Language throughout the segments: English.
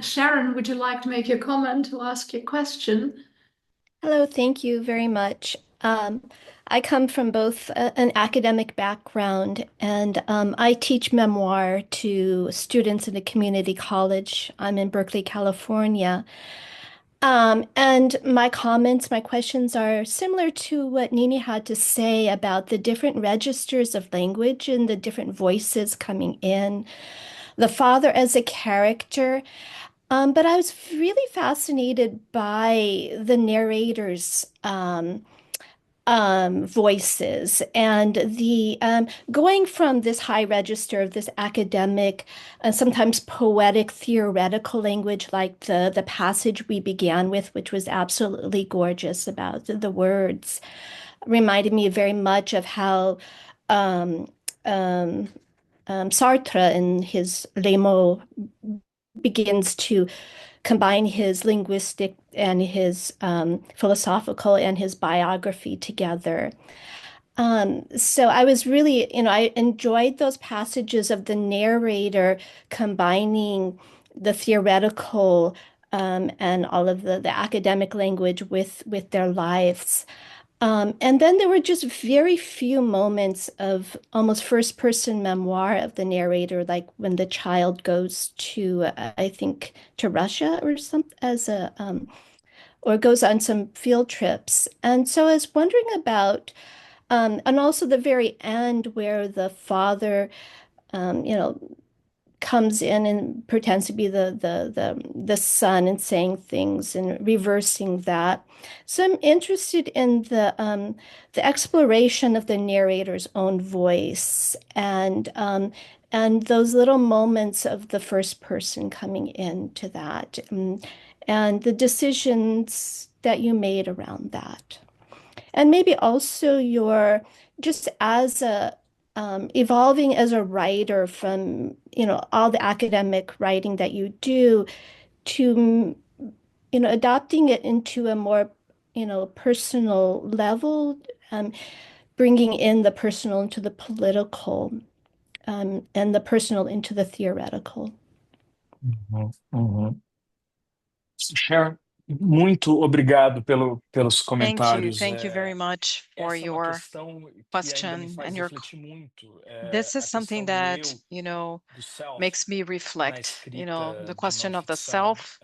Sharon, would you like to make your comment or ask your question? Hello, thank you very much. I come from both an academic background and I teach memoir to students in a community college. I'm in Berkeley, California. And my comments, my questions are similar to what Nini had to say about the different registers of language and the different voices coming in, the father as a character. But I was really fascinated by the narrator's voices and the going from this high register of this academic, sometimes poetic, theoretical language, like the passage we began with, which was absolutely gorgeous about the words, reminded me very much of how um, um, Sartre in his Les Mots begins to combine his linguistic and his philosophical and his biography together. So I was really, I enjoyed those passages of the narrator combining the theoretical and all of the academic language with their lives. And then there were just very few moments of almost first person memoir of the narrator, like when the child goes to, I think, to Russia or some as a, or goes on some field trips. And so I was wondering about, and also the very end where the father, um, you know, comes in and pretends to be the son and saying things and reversing that. So I'm interested in the exploration of the narrator's own voice and those little moments of the first person coming into that and the decisions that you made around that. And maybe also your just as a evolving as a writer from, all the academic writing that you do to, adopting it into a more, personal level, bringing in the personal into the political, and the personal into the theoretical. Uhum, uhum. Sharon, muito obrigado pelos comentários. Thank you very much for Essa é uma your questão que ainda me question faz and refletir muito. this is A something questão do that, eu, do self, makes me na reflect, the escrita de não question of the ficção. self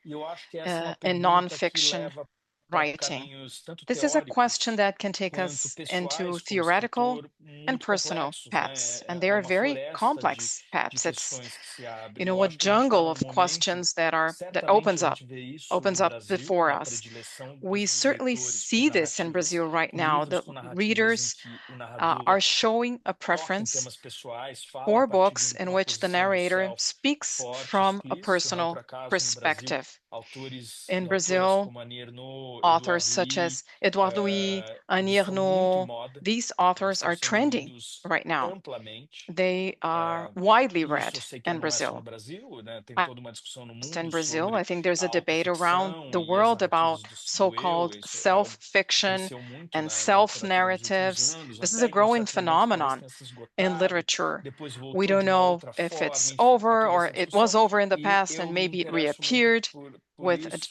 E eu acho que essa é uma in pergunta que nonfiction leva para writing. caminhos tanto This is a question teóricos that can take quanto us into pessoais, como theoretical escritor, and muito personal complexos, né? paths, and they É are uma very floresta complex de paths. It's, questões que se abrem. Eu a acho que a gente está jungle num of momento, questions that certamente a gente vê isso no opens up Brasil, before com a us. predileção We dos certainly leitores por see this in narrativas, Brazil right por now. livros The com narrativas em readers que o narrador are showing a toca em preference temas pessoais, fala a for partir de books in uma which the posição do narrator self speaks forte, from a explícito. Não por personal acaso, no Brasil, perspective. autores In e autoras Brazil, como Annie Ernaux, authors Edouard such Louis, as Edouard Louis, Annie eles estão muito em Ernaux, moda, these eles authors estão are sendo trending lidos right now. amplamente. They are widely E isso read eu sei que in não é só no Brazil. Brasil, né? Tem I- toda uma discussão no In mundo Brazil, sobre I think there's a a debate around autoficção the e as world narrativas about do eu. so-called Isso é algo que self-fiction cresceu muito and na literatura nos últimos self-narratives. anos, This is a até em um growing certo momento talvez phenomenon tenha se in esgotado, literature. depois We voltou don't de uma know outra if forma, it's enfim, há over toda or essa it was discussão over in the e past and eu me maybe it interesso muito reappeared por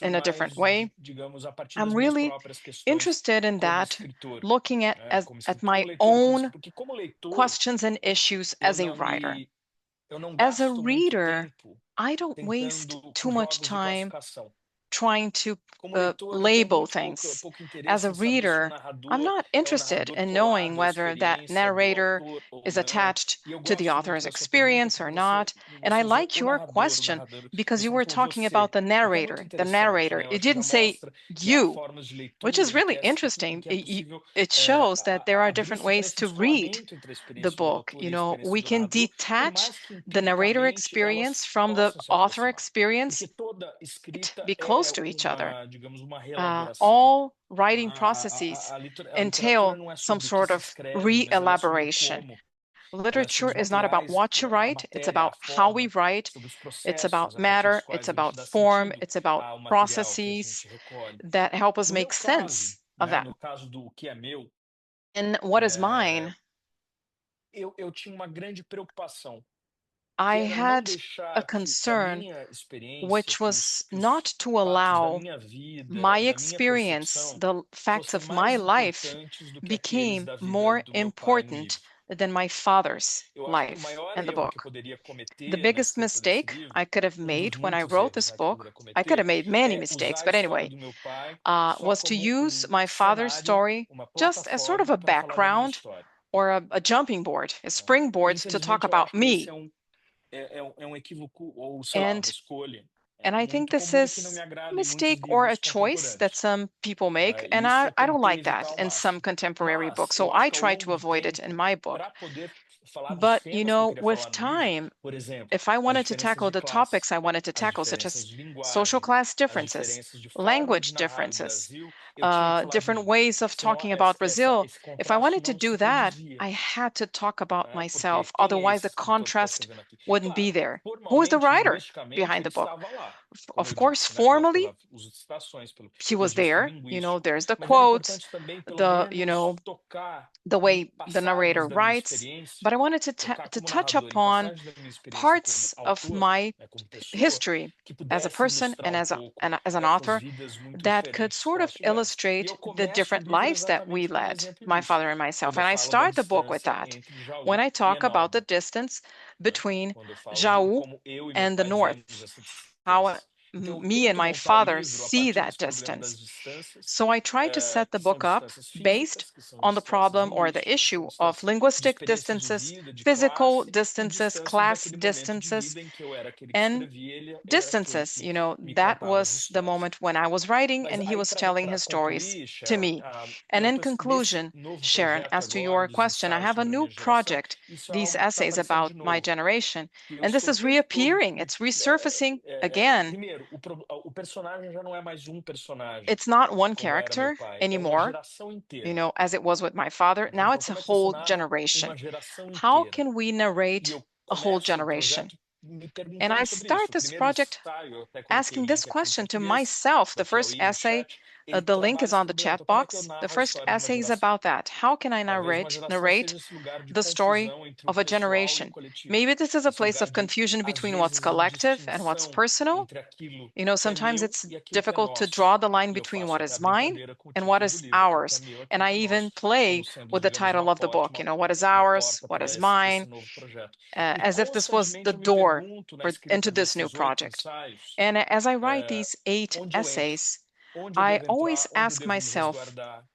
in isso, a different mas way. digamos a partir das I'm minhas really próprias questões interested in como that, escritor, looking at né? Como at escritor, como my leitor e como own porque como leitor questions and issues eu as a não writer. me eu não As a gasto muito reader, tempo I don't waste tentando too com much jogos de time classificação. trying to Como leitor, eu tenho label muito things. pouco As interesse a em saber se o reader, I'm narrador not é o interested narrador in knowing colado à whether that experiência do narrator autor ou is não. attached E eu to the gosto muito author's da sua pergunta experience porque or not. And I você usou like your o question narrador, because you você não were falou talking você, about the o que é muito narrator, the interessante, narrator. né? Eu It acho que já didn't say mostra que há you, formas de which leitura is em really em interesting. que é possível It shows that there are different abrir-se para ways esse to read descolamento entre a the experiência do book. autor e a experiência We do can narrador, por detach mais que the narrator empiricamente experience elas from the possam se author aproximar. experience, Porque toda escrita be close é to each other. digamos, uma reelaboração. All writing processes A literatura entail não é some sobre o que sort se of escreve, mas ela é sobre o re-elaboration. como. Ela é Literature sobre os is not about materiais, what you a write, it's matéria, a about how we forma, write, sobre os it's processos about a partir dos matter, it's quais a gente about dá form, sentido it's about ao material que a processes gente recolhe. that help us No make meu caso, sense of né, that. no caso do O Que É Meu, And what is mine? eu tinha uma grande preocupação I que era não had deixar a que a concern, minha experiência, which was not to fatos da allow minha vida, my da minha experience, percepção, the facts fossem of my mais life importantes do que aqueles became da vida more do meu pai no important livro. than my father's Eu acho que o life maior in the erro que eu book. poderia The cometer na biggest escrita desse mistake livro, I could have dos made when I muitos wrote erros, this né, que eu book, poderia I could have cometer, made many é mistakes, usar a but história anyway, do meu pai só was to como use my father's cenário, story uma just as sort of a plataforma para falar da minha background história. or a jumping board, a Né? springboard to talk Infelizmente, eu about acho que esse me. é um equívoco, ou sei lá, uma And escolha And I think muito this comum e que não me is a agrada em muitos mistake or a livros choice that contemporâneos. some people make, and Isso eu I don't tentei like that evitar ao in some máximo. contemporary Mas books. eu So acho I que ao try longo to do avoid it tempo, in my book. para poder falar dos But, temas que eu queria with falar no livro, time, por exemplo, if I as wanted to diferenças tackle de the topics classe, I wanted to as tackle, such diferenças as de social linguagem, class as differences, diferenças de forma de language narrar o differences, Brasil, eu tinha que falar de different mim. ways of Senão talking about Brazil, esse if I contraste wanted to não do se that, produzia. I had to talk about Né? Porque myself. quem é Otherwise, esse the escritor que está contrast escrevendo aqui? wouldn't be Claro, there. Who is the formalmente, writer linguisticamente, behind ele the book? estava lá, como Of eu course, disse, né? formally, Os citações, pelo he was registro there. linguístico. There's the Mas era quotes, importante também, pelo the, menos, tocar the em way the passagens narrator da minha writes, experiência, but I wanted to tocar to como touch narrador em upon passagens da minha experiência como parts of autor, my né, como pessoa, history que as a pudessem person ilustrar and um pouco as an essas author vidas muito that could diferentes que sort of nós tivemos. E illustrate eu the começo o different livro lives that we exatamente com um led, exemplo my disso, father and myself. quando eu And I falo da start the book with distância that entre Jaú when I e a talk about the Norma, distance né? between Quando eu falo de Jaú como eu e meu and the pai north, vemos essa how distância. Então, eu me and tento my montar o father livro a see partir that desse problema das distance. distâncias, So I try to set the que são book up distâncias based físicas, que são on the distâncias problem or the linguísticas, são issue of distâncias de linguistic experiências de distances, vida, de physical classe, e distances, distâncias class daquele momento de distances, vida em que eu era aquele que and escrevia, ele era aquele distances. que me That contava as was the histórias. moment when I was writing Mas and he aí, was telling para his stories concluir, to Sharon, me. And in nesse conclusion, novo Sharon, projeto as to agora your dos question, I ensaios have a sobre a new minha geração, project, isso é these algo que está essays aparecendo de about my novo. generation. Eu And this estou is sempre reappearing, it's resurfacing again. primeiro, o personagem já não é mais um personagem, It's not one como era meu character pai, é uma anymore, geração inteira. as it was with my father. Now Então, it's a como é que você whole narra generation. uma geração How inteira? can we E narrate eu a whole começo o generation? projeto me And I perguntando sobre start isso. O this primeiro project ensaio, eu até coloquei o asking this link aqui em question to português, myself. The aqui ao first ir no essay, chat, ele the link is trabalha esse on the problema. chat Então, como é que eu box. The narro a first história de uma essay is geração? about that. How can I Talvez uma geração narrate seja esse lugar de the story confusão entre o of a pessoal e o generation? coletivo. Maybe this is a Esse place lugar of de, confusion às between what's vezes, collective and what's indistinção personal. entre aquilo que é Sometimes meu it's e aquilo que é difficult to nosso. draw the line E eu between faço what até a is mine brincadeira com o and what título do is livro, aquilo que é ours. meu, And aquilo I que é even nosso, play como sendo, with the digamos, title uma of the book, porta, what is uma ours, porta what para is esse mine, novo projeto. E as if this was constantemente the eu me door pergunto, na into escrita this new desses 8 project. ensaios, And as I write these 8 onde eu entro, essays, onde eu I devo always entrar, onde eu ask devo me myself, resguardar,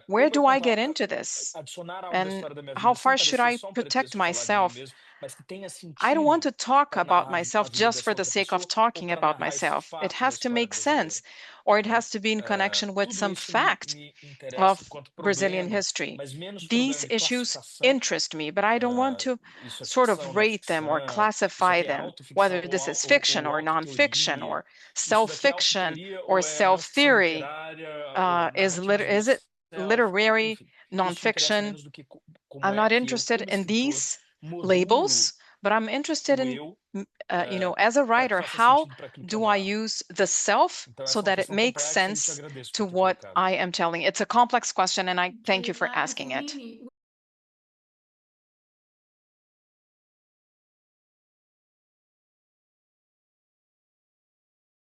where como eu do I get into this? adicionar algo à And história da minha how vida sem far should parecer I só um protect pretexto de falar de mim myself? mesmo, mas que tenha I don't want sentido to talk para about narrar a myself vida just dessa for the outra sake of pessoa ou talking para about narrar esse myself. It fato da has to história make brasileira. sense, or it Né? has to be in connection with Tudo some isso fact me interessa of enquanto Brazilian problema, history. mas menos problema These de issues classificação. interest me, but I don't want to Isso é sort ficção, of não é rate them or ficção. Isso classify aqui é them, autoficção whether this is fiction ou or nonfiction autoteoria. or Isso daqui é self-fiction autoteoria or ou é não ficção self-theory. literária ou narrativas Is it self, literary, enfim. Isso interessa nonfiction? menos do que como I'm é not que eu, interested como in escritor, these modulo labels, but I'm interested o in, eu as a para que writer, faça how sentido para aquilo que eu do I narro. use the self Então, so essa é uma that it questão makes complexa e te sense agradeço to por ter what colocado. I am telling? It's a complex question, and I thank Okay, you for Laura asking it. Zanini,